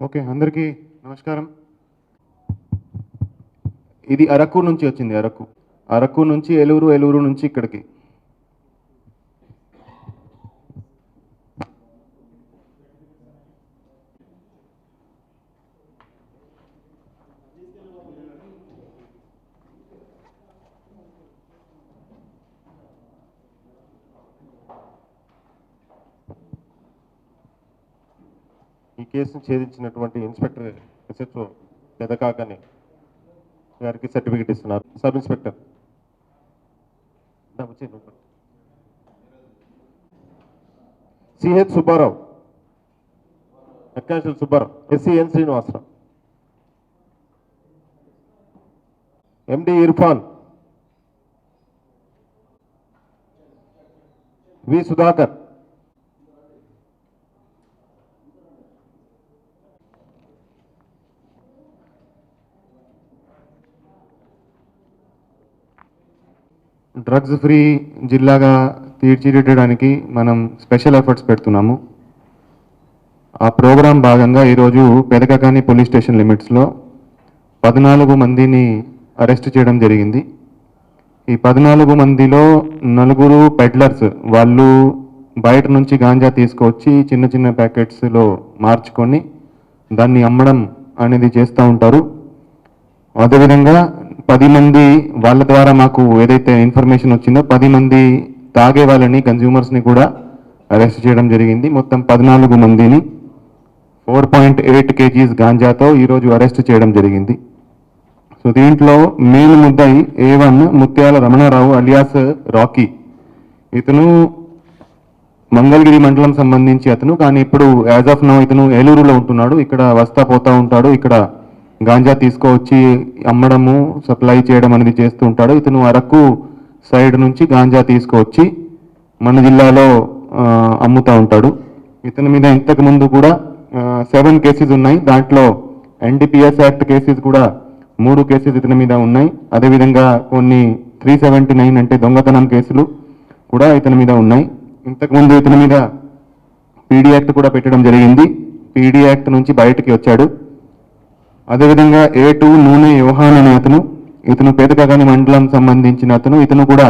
Okay, అందరికీ నమస్కారం. ఇది అరకు నుంచి వచ్చింది. అరకు నుంచి ఏలూరు నుంచి ఇక్కడికి. ఈ కేసును ఛేదించినటువంటి ఇన్స్పెక్టర్ ఎస్హెచ్ఓ పెదకాకని గారికి సర్టిఫికెట్ ఇస్తున్నారు. Sub inspector CH Subbarao, head constable Subbarao, SCN Srinivasarao, MD Irfan, V Sudhakar, drugs free జిల్లాగా తీర్చిదిద్దడానికి మనం స్పెషల్ ఎఫర్ట్స్ పెడుతున్నాము. ఆ ప్రోగ్రాం భాగంగా ఈరోజు పెదకాకాని పోలీస్ స్టేషన్ లిమిట్స్లో 14 మందిని అరెస్ట్ చేయడం జరిగింది. ఈ 14 మందిలో 4 పెడ్లర్స్. వాళ్ళు బయట నుంచి గాంజా తీసుకొచ్చి చిన్న చిన్న ప్యాకెట్స్లో మార్చుకొని దాన్ని అమ్మడం అనేది చేస్తూ ఉంటారు. అదేవిధంగా 10 మంది వాళ్ళ ద్వారా మాకు ఏదైతే ఇన్ఫర్మేషన్ వచ్చిందో 10 మంది తాగే వాళ్ళని, కన్జ్యూమర్స్ని కూడా అరెస్ట్ చేయడం జరిగింది. మొత్తం 14 మందిని 4.8 kgs గాంజాతో ఈరోజు అరెస్ట్ చేయడం జరిగింది. సో దీంట్లో మెయిన్ ముద్దాయి A1 ముత్యాల రమణారావు అలియాస్ రాకీ. ఇతను మంగళగిరి మండలం సంబంధించి అతను, కానీ ఇప్పుడు యాజ్ ఆఫ్ నౌ ఇతను ఏలూరులో ఉంటున్నాడు. ఇక్కడ వస్తా పోతా ఉంటాడు. ఇక్కడ గాంజా తీసుకువచ్చి అమ్మడము, సప్లై చేయడం అనేది చేస్తూ ఉంటాడు. ఇతను అరకు సైడ్ నుంచి గాంజా తీసుకువచ్చి మన జిల్లాలో అమ్ముతూ ఉంటాడు. ఇతని మీద ఇంతకు ముందు కూడా 7 కేసెస్ ఉన్నాయి. దాంట్లో NDPS యాక్ట్ కేసెస్ కూడా 3 కేసెస్ ఇతని మీద ఉన్నాయి. అదేవిధంగా కొన్ని 379 అంటే దొంగతనం కేసులు కూడా ఇతని మీద ఉన్నాయి. ఇంతకుముందు ఇతని మీద PD యాక్ట్ కూడా పెట్టడం జరిగింది. PD యాక్ట్ నుంచి బయటికి వచ్చాడు. అదేవిధంగా A2 నూనె యోహాన్ అనే ఇతను పెదకాకాని మండలం సంబంధించిన ఇతను కూడా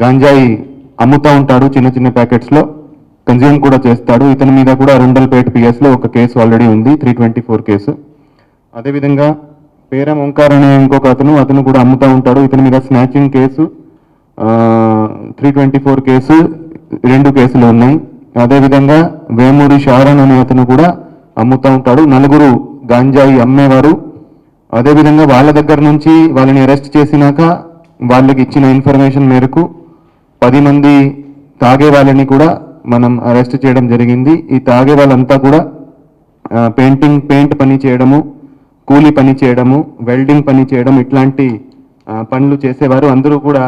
గాంజాయి అమ్ముతూ ఉంటాడు. చిన్న చిన్న ప్యాకెట్స్లో కన్జ్యూమ్ కూడా చేస్తాడు. ఇతని మీద కూడా రెండల్పేట PS లో ఒక కేసు ఆల్రెడీ ఉంది, 324 కేసు. అదేవిధంగా పేరం ఓంకార్ అనే ఇంకొక అతను కూడా అమ్ముతూ ఉంటాడు. ఇతని మీద స్నాచింగ్ కేసు, 324 కేసు, 2 కేసులు ఉన్నాయి. అదేవిధంగా వేమూరి షారన్ అనే కూడా అమ్ముతూ ఉంటాడు. 4 గాంజాయి అమ్మేవారు. అదేవిధంగా వాళ్ళ దగ్గర నుంచి వాళ్ళని అరెస్ట్ చేసినాక వాళ్ళకి ఇచ్చిన ఇన్ఫర్మేషన్ మేరకు 10 మంది తాగే వాళ్ళని కూడా మనం అరెస్ట్ చేయడం జరిగింది. ఈ తాగే వాళ్ళంతా కూడా పెయింట్ పని చేయడము, కూలీ పని చేయడము, వెల్డింగ్ పని చేయడం, ఇట్లాంటి పనులు చేసేవారు. అందరూ కూడా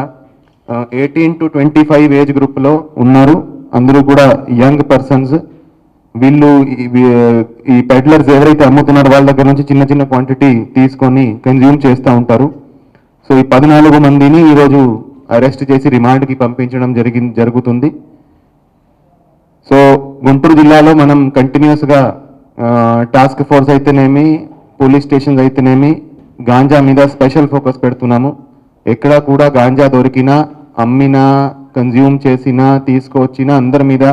18 to 25 ఏజ్ గ్రూప్లో ఉన్నారు. అందరూ కూడా యంగ్ పర్సన్స్. వీళ్ళు ఈ పెడ్లర్స్ ఎవరైతే అమ్ముతున్నారో వాళ్ళ దగ్గర నుంచి చిన్న చిన్న క్వాంటిటీ తీసుకొని కన్జ్యూమ్ చేస్తూ ఉంటారు. సో ఈ 14 మందిని ఈరోజు అరెస్ట్ చేసి రిమాండ్కి పంపించడం జరుగుతుంది. సో గుంటూరు జిల్లాలో మనం కంటిన్యూస్గా టాస్క్ ఫోర్స్ అయితేనేమి, పోలీస్ స్టేషన్స్ అయితేనేమి గాంజా మీద స్పెషల్ ఫోకస్ పెడుతున్నాము. ఎక్కడ కూడా గాంజా దొరికినా, అమ్మినా, కన్జ్యూమ్ చేసినా, తీసుకొచ్చినా అందరి మీద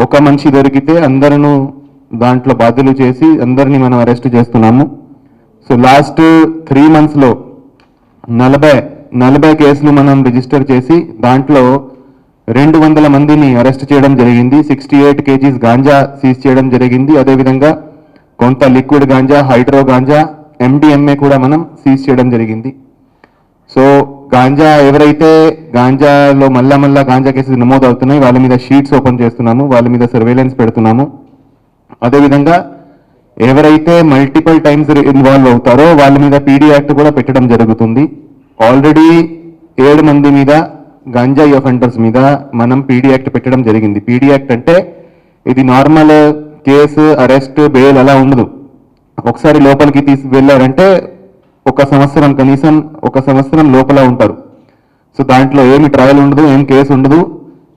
ఒక మనిషి దొరికితే అందరూ దాంట్లో బాధ్యులు చేసి అందరినీ మనం అరెస్ట్ చేస్తున్నాము. సో లాస్ట్ 3 monthsలో 40 కేసులు మనం రిజిస్టర్ చేసి దాంట్లో 200 మందిని అరెస్ట్ చేయడం జరిగింది. 68 kgs గాంజా సీజ్ చేయడం జరిగింది. అదేవిధంగా కొంత liquid ganja, hydro ganja, MDMA కూడా మనం సీజ్ చేయడం జరిగింది. సో గాంజా ఎవరైతే గాంజాలో మళ్ళా గాంజా కేసులు నమోదు అవుతున్నాయి వాళ్ళ మీద షీట్స్ ఓపెన్ చేస్తున్నాము, వాళ్ళ మీద సర్వేలెన్స్ పెడుతున్నాము. అదేవిధంగా ఎవరైతే మల్టిపుల్ టైమ్స్ ఇన్వాల్వ్ అవుతారో వాళ్ళ మీద PD యాక్ట్ కూడా పెట్టడం జరుగుతుంది. ఆల్రెడీ 7 మంది మీద గంజాయి అఫెండర్స్ మీద మనం PD యాక్ట్ పెట్టడం జరిగింది. PD యాక్ట్ అంటే ఇది నార్మల్ కేసు, అరెస్ట్, బెయిల్ అలా ఉండదు. ఒకసారి లోపలికి వెళ్ళారంటే ఒక సంవత్సరం కనీసం ఒక సంవత్సరం లోపల ఉంటారు. సో దాంట్లో ఏమి ట్రయల్ ఉండదు, ఏం కేసు ఉండదు,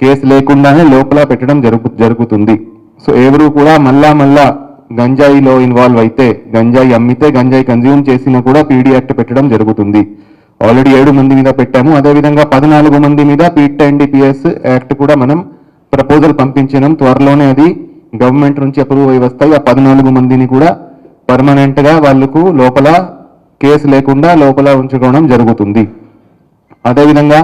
కేసు లేకుండానే లోపల పెట్టడం జరుగుతుంది. సో ఎవరు కూడా మళ్ళా గంజాయిలో ఇన్వాల్వ్ అయితే, గంజాయి అమ్మితే, గంజాయి కన్జ్యూమ్ చేసినా కూడా పీడీ యాక్ట్ పెట్టడం జరుగుతుంది. ఆల్రెడీ 7 మంది మీద పెట్టాము. అదేవిధంగా 14 మంది మీద పీట్&డిపిఎస్ యాక్ట్ కూడా మనం ప్రపోజల్ పంపించినాం. త్వరలోనే అది గవర్నమెంట్ నుంచి అప్రూవ్ అయి వస్తాయి. ఆ 14 మందిని కూడా పర్మనెంట్ గా వాళ్ళకు లోపల కేసు లేకుండా లోపల ఉంచుకోవడం జరుగుతుంది. అదేవిధంగా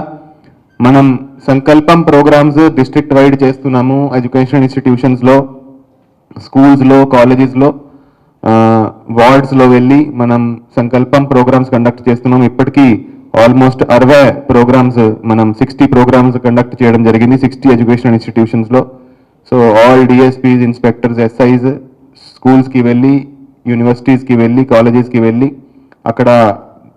మనం సంకల్పం ప్రోగ్రామ్స్ డిస్ట్రిక్ట్ వైడ్ చేస్తున్నాము. ఎడ్యుకేషన్ ఇన్స్టిట్యూషన్స్లో, స్కూల్స్లో, కాలేజెస్లో, వార్డ్స్లో వెళ్ళి మనం సంకల్పం ప్రోగ్రామ్స్ కండక్ట్ చేస్తున్నాం. ఇప్పటికీ ఆల్మోస్ట్ 60 ప్రోగ్రామ్స్, మనం 60 ప్రోగ్రామ్స్ కండక్ట్ చేయడం జరిగింది 60 ఎడ్యుకేషన్ ఇన్స్టిట్యూషన్స్లో. So all DSPs, inspectors, SIs స్కూల్స్కి వెళ్ళి, యూనివర్సిటీస్కి వెళ్ళి, కాలేజెస్కి వెళ్ళి అక్కడ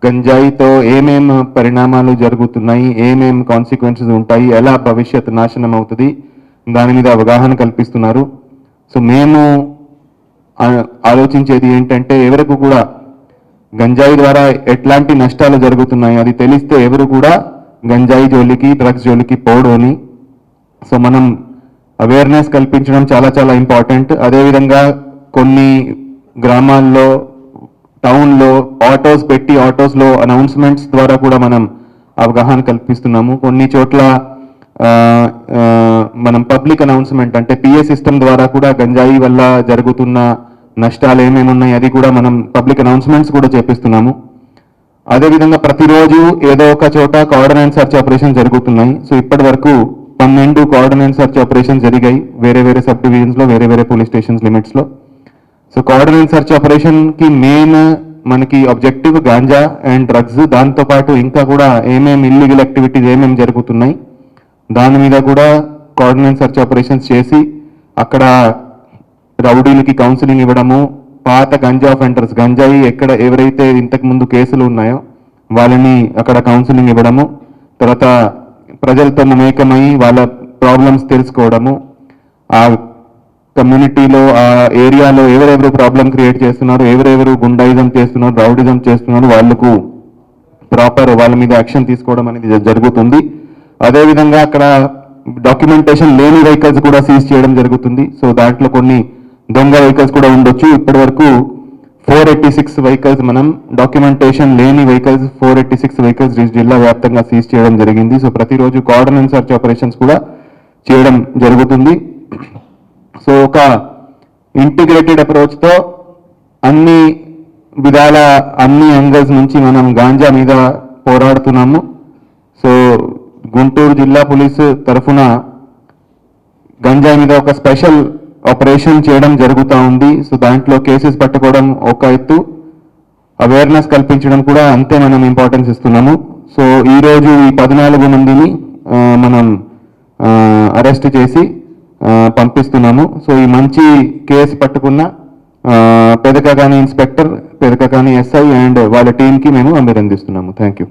గంజాయితో ఏమేం పరిణామాలు జరుగుతున్నాయి, ఏమేం కాన్సిక్వెన్సెస్ ఉంటాయి, ఎలా భవిష్యత్ నాశనం అవుతుంది, దాని మీద అవగాహన కల్పిస్తున్నారు. సో మేము ఆలోచించేది ఏంటంటే ఎవరికి కూడా గంజాయి ద్వారా ఎట్లాంటి నష్టాలు జరుగుతున్నాయి అది తెలిస్తే ఎవరు కూడా గంజాయి జోలికి, డ్రగ్స్ జోలికి పోడు అని. సో మనం అవేర్నెస్ కల్పించడం చాలా చాలా ఇంపార్టెంట్. అదేవిధంగా కొన్ని గ్రామాల్లో, టౌన్లో ఆటోస్ పెట్టి ఆటోస్లో అనౌన్స్మెంట్స్ ద్వారా కూడా మనం అవగాహన కల్పిస్తున్నాము. కొన్ని చోట్ల మనం పబ్లిక్ అనౌన్స్మెంట్ అంటే పిఏ సిస్టమ్ ద్వారా కూడా గంజాయి వల్ల జరుగుతున్న నష్టాలు ఏమేమి ఉన్నాయి అది కూడా మనం పబ్లిక్ అనౌన్స్మెంట్స్ కూడా చేపిస్తున్నాము. అదేవిధంగా ప్రతిరోజు ఏదో ఒక చోట కోఆర్డినేట్ సర్చ్ ఆపరేషన్ జరుగుతున్నాయి. సో ఇప్పటి వరకు 12 కోఆర్డినేట్ సర్చ్ ఆపరేషన్ జరిగాయి వేరే వేరే సబ్ డివిజన్స్లో, వేరే వేరే పోలీస్ స్టేషన్స్ లిమిట్స్లో. సో కోఆర్డినేట్ సర్చ్ ఆపరేషన్ కి మెయిన్ మనకి ఆబ్జెక్టివ్ గాంజా అండ్ డ్రగ్స్, దాంతోపాటు ఇంకా కూడా ఏమేమి ఇల్లీగల్ యాక్టివిటీస్ ఏమేమి జరుగుతున్నాయి దాని మీద కూడా కోఆర్డినేట్ సర్చ్ ఆపరేషన్స్ చేసి అక్కడ రౌడీలకి కౌన్సిలింగ్ ఇవ్వడము, పాత గంజా ఆఫెండర్స్, గంజాయి ఎక్కడ ఎవరైతే ఇంతకు ముందు కేసులు ఉన్నాయో వాళ్ళని అక్కడ కౌన్సిలింగ్ ఇవ్వడము, తర్వాత ప్రజలతో మమేకమై వాళ్ళ ప్రాబ్లమ్స్ తెలుసుకోవడము, ఆ కమ్యూనిటీలో, ఆ ఏరియాలో ఎవరెవరు ప్రాబ్లం క్రియేట్ చేస్తున్నారు, ఎవరెవరు గుండాయిజం చేస్తున్నారు, రౌడిజం చేస్తున్నారు, వాళ్ళకు ప్రాపర్ వాళ్ళ మీద యాక్షన్ తీసుకోవడం అనేది జరుగుతుంది. అదేవిధంగా అక్కడ డాక్యుమెంటేషన్ లేని వెహికల్స్ కూడా సీజ్ చేయడం జరుగుతుంది. సో దాంట్లో కొన్ని దొంగ వెహికల్స్ కూడా ఉండొచ్చు. ఇప్పటి వరకు 486 వెహికల్స్, మనం డాక్యుమెంటేషన్ లేని వెహికల్స్ 486 వెహికల్స్ జిల్లా వ్యాప్తంగా సీజ్ చేయడం జరిగింది. సో ప్రతిరోజు కోఆర్డినేట్ సర్చ్ ఆపరేషన్స్ కూడా చేయడం జరుగుతుంది. సో ఒక ఇంటిగ్రేటెడ్ అప్రోచ్తో అన్ని విధాల, అన్ని యాంగిల్స్ నుంచి మనం గాంజా మీద పోరాడుతున్నాము. సో గుంటూరు జిల్లా పోలీసు తరఫున గంజాయి మీద ఒక స్పెషల్ ఆపరేషన్ చేయడం జరుగుతూ ఉంది. సో దాంట్లో కేసెస్ పట్టుకోవడం ఒక ఎత్తు, అవేర్నెస్ కల్పించడం కూడా అంతే మనం ఇంపార్టెన్స్ ఇస్తున్నాము. సో ఈరోజు ఈ 14 మందిని మనం అరెస్ట్ చేసి పంపిస్తున్నాము. సో ఈ మంచి కేసు పట్టుకున్న పెదకగాని ఇన్స్పెక్టర్, పెదకగాని ఎస్ఐ అండ్ వాళ్ళ టీంకి మేము అభినందిస్తున్నాము. Thank you.